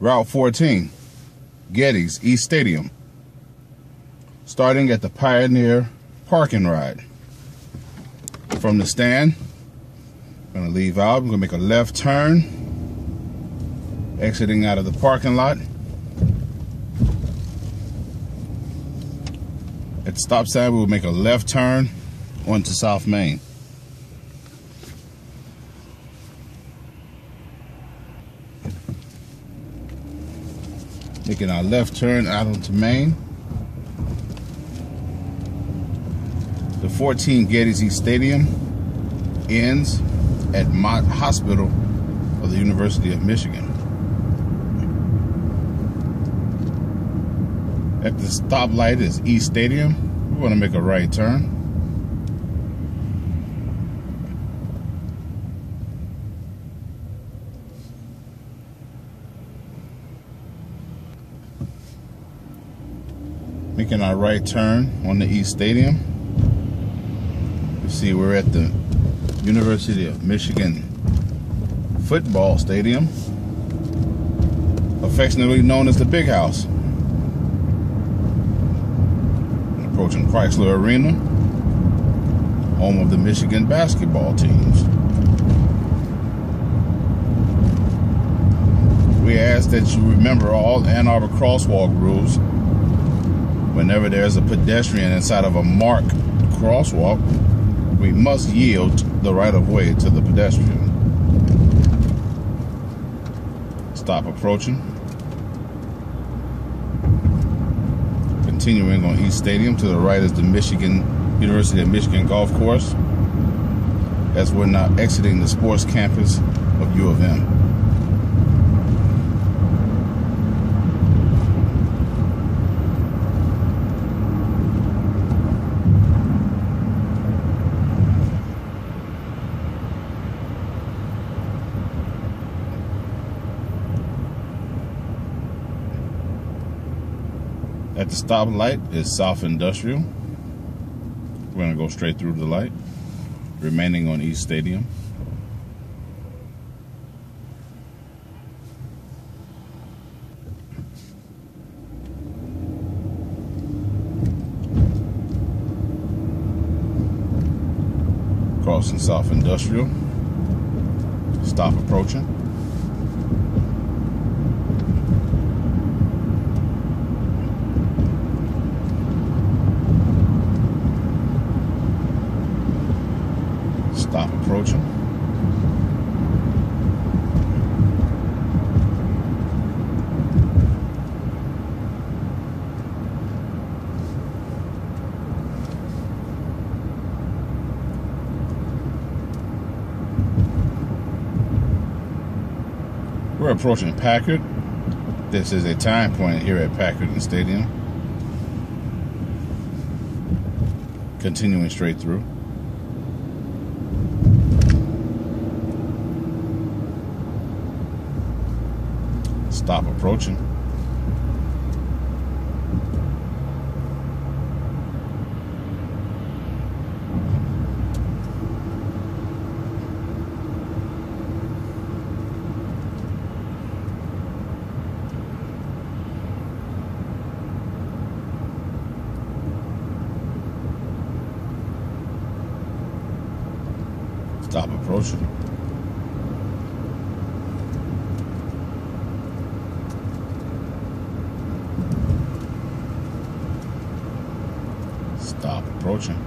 Route 14, Geddes, East Stadium. Starting at the Pioneer parking ride. From the stand, I'm going to leave out. I'm going to make a left turn, exiting out of the parking lot. At the stop sign, we will make a left turn onto South Main. Making our left turn out onto Main. The 14 Geddes East Stadium ends at Mott Hospital of the University of Michigan. At the stoplight is East Stadium. We want to make a right turn. Making our right turn on the East Stadium. You see we're at the University of Michigan football stadium, affectionately known as the Big House. Approaching Chrysler Arena, home of the Michigan basketball teams. We ask that you remember all Ann Arbor crosswalk rules. Whenever there's a pedestrian inside of a marked crosswalk, we must yield the right-of-way to the pedestrian. Stop approaching. Continuing on East Stadium, to the right is the University of Michigan golf course, as we're now exiting the sports campus of U of M. At the stoplight is South Industrial. We're going to go straight through the light, remaining on East Stadium. Crossing South Industrial. Stop approaching. Stop approaching. We're approaching Packard. This is a time point here at Packard Stadium. Continuing straight through. Stop approaching. Stop approaching. Stop approaching.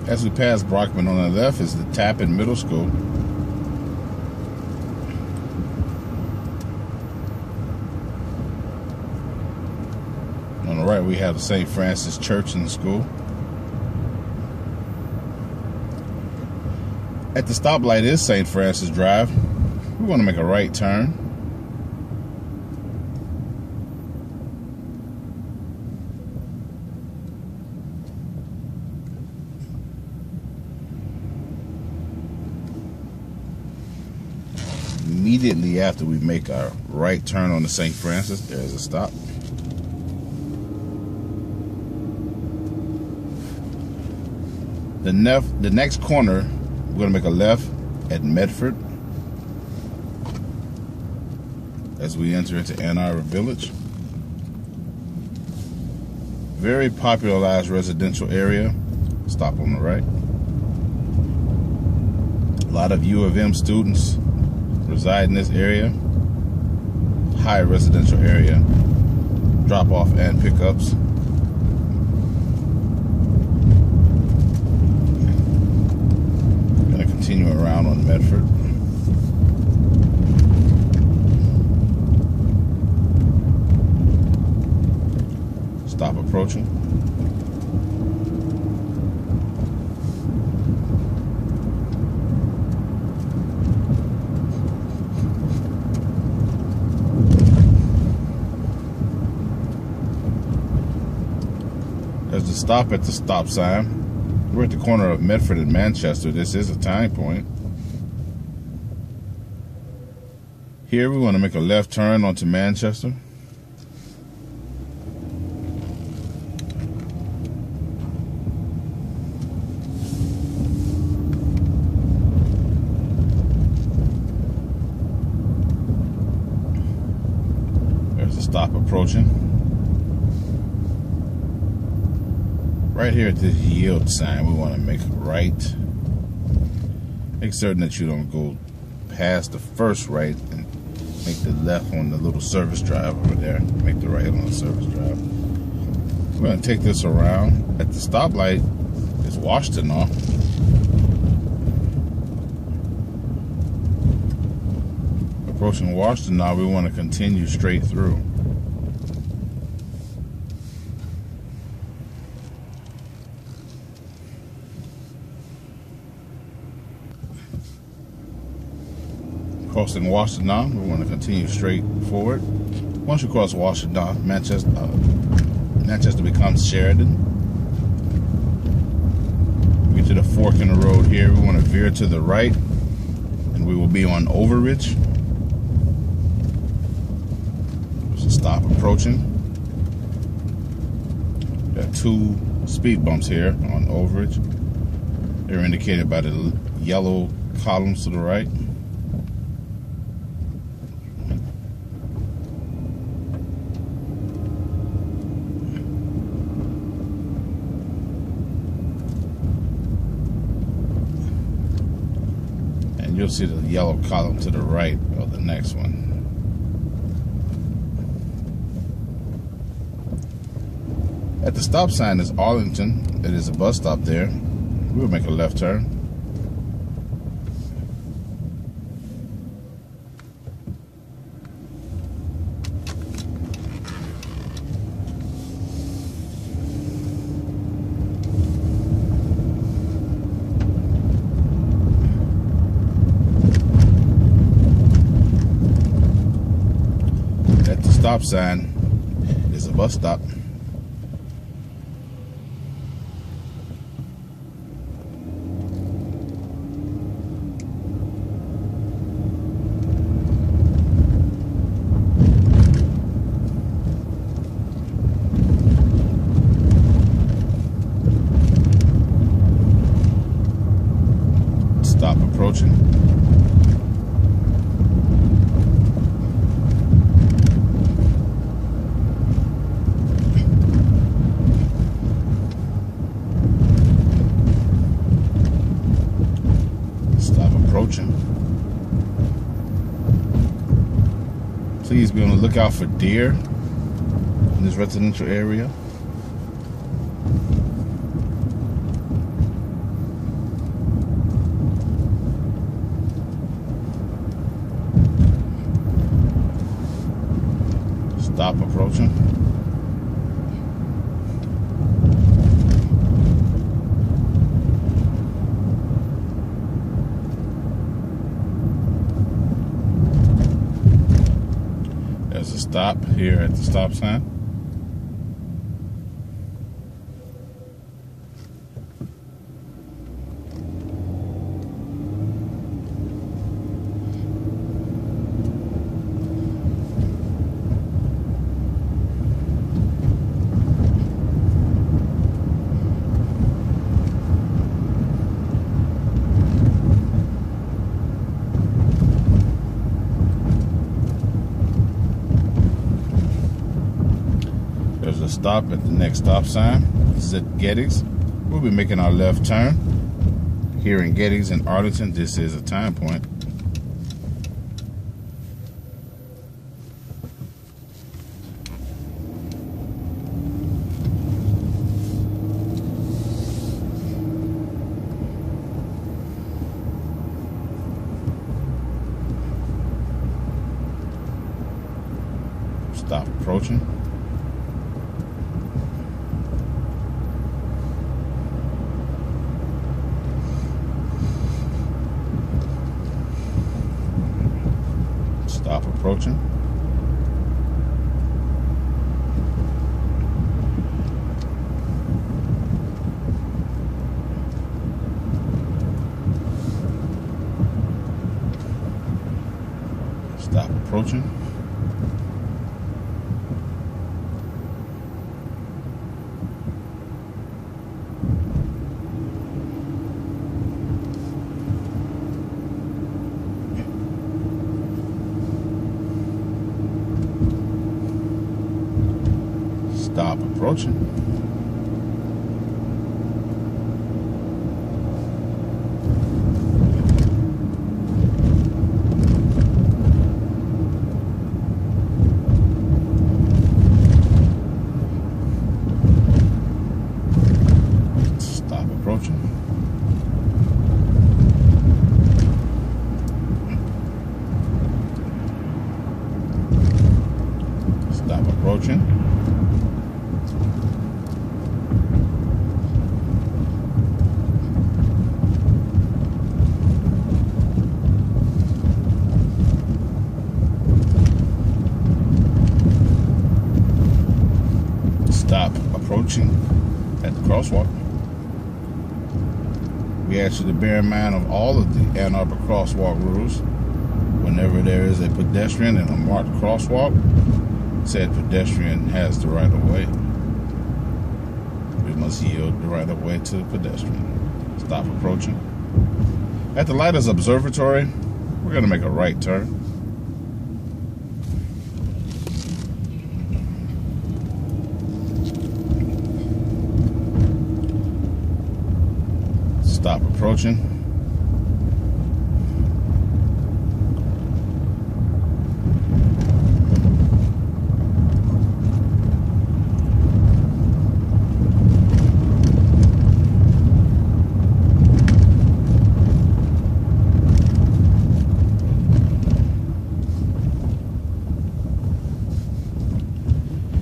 As we pass Brockman on the left is the Tappan Middle School. On the right we have the St. Francis Church and School. At the stoplight is St. Francis Drive. We want to make a right turn. Immediately after we make our right turn on the St. Francis, there's a stop. The next corner, we're going to make a left at Medford as we enter into Ann Arbor Village. Very popularized residential area. Stop on the right. A lot of U of M students reside in this area. High residential area. Drop off and pickups. Gonna continue around on Medford. Stop approaching. There's a stop at the stop sign. We're at the corner of Medford and Manchester. This is a turning point. Here we want to make a left turn onto Manchester. There's a stop approaching. Right here at this yield sign, we want to make a right. Make certain that you don't go past the first right and make the left on the little service drive over there. Make the right on the service drive. We're going to take this around. At the stoplight is Washtenaw. Approaching Washtenaw, we want to continue straight through. Crossing Washtenaw, we want to continue straight forward. Once you cross Washtenaw, Manchester becomes Sheridan. We get to the fork in the road here. We want to veer to the right, and we will be on Overridge. There's a stop approaching. Got two speed bumps here on Overridge. They're indicated by the yellow columns to the right. You'll see the yellow column to the right of the next one. At the stop sign is Arlington. It is a bus stop there. We'll make a left turn. Stop sign is a bus stop. Stop approaching. Please be on the lookout for deer in this residential area. Stop approaching. There's a stop here at the stop sign. stop at the next stop sign. This is at Geddes. We'll be making our left turn. Here in Geddes and Arlington, this is a time point. Stop approaching. Stop approaching. Stop approaching. Stop approaching. Stop approaching. Stop approaching. Stop approaching at the crosswalk. We ask you to bear in mind of all of the Ann Arbor crosswalk rules. Whenever there is a pedestrian in a marked crosswalk, said pedestrian has the right of way. We must yield the right of way to the pedestrian. Stop approaching. At the Lighters Observatory, we're going to make a right turn. Stop approaching.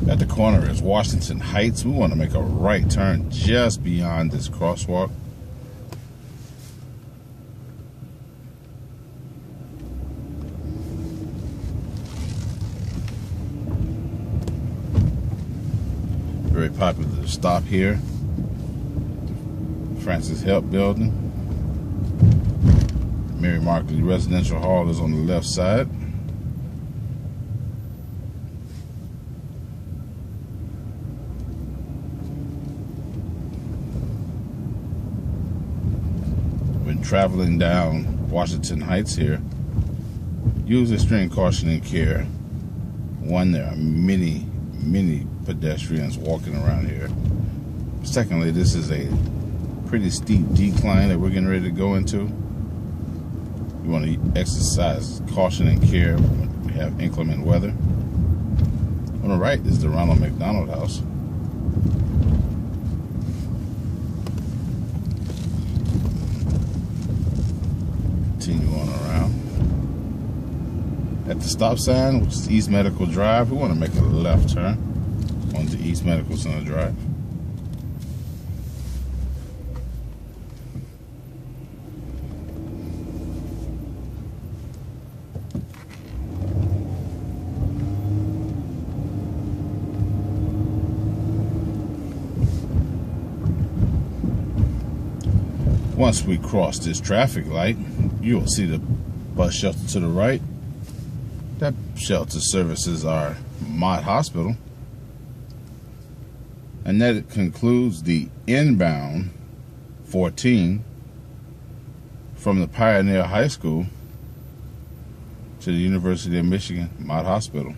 At the corner is Washington Heights. We want to make a right turn just beyond this crosswalk. Very popular to stop here. Francis Help Building. Mary Markley Residential Hall is on the left side. When traveling down Washington Heights here, use extreme caution and care. One, there are many pedestrians walking around here. Secondly, this is a pretty steep decline that we're getting ready to go into. You want to exercise caution and care when we have inclement weather. On the right is the Ronald McDonald House. Continue on around. At the stop sign, which is East Medical Drive, we want to make a left turn onto East Medical Center Drive. Once we cross this traffic light, you will see the bus shelter to the right. That shelter services our Mott Hospital. And that concludes the inbound 14 from the Pioneer High School to the University of Michigan Mott Hospital.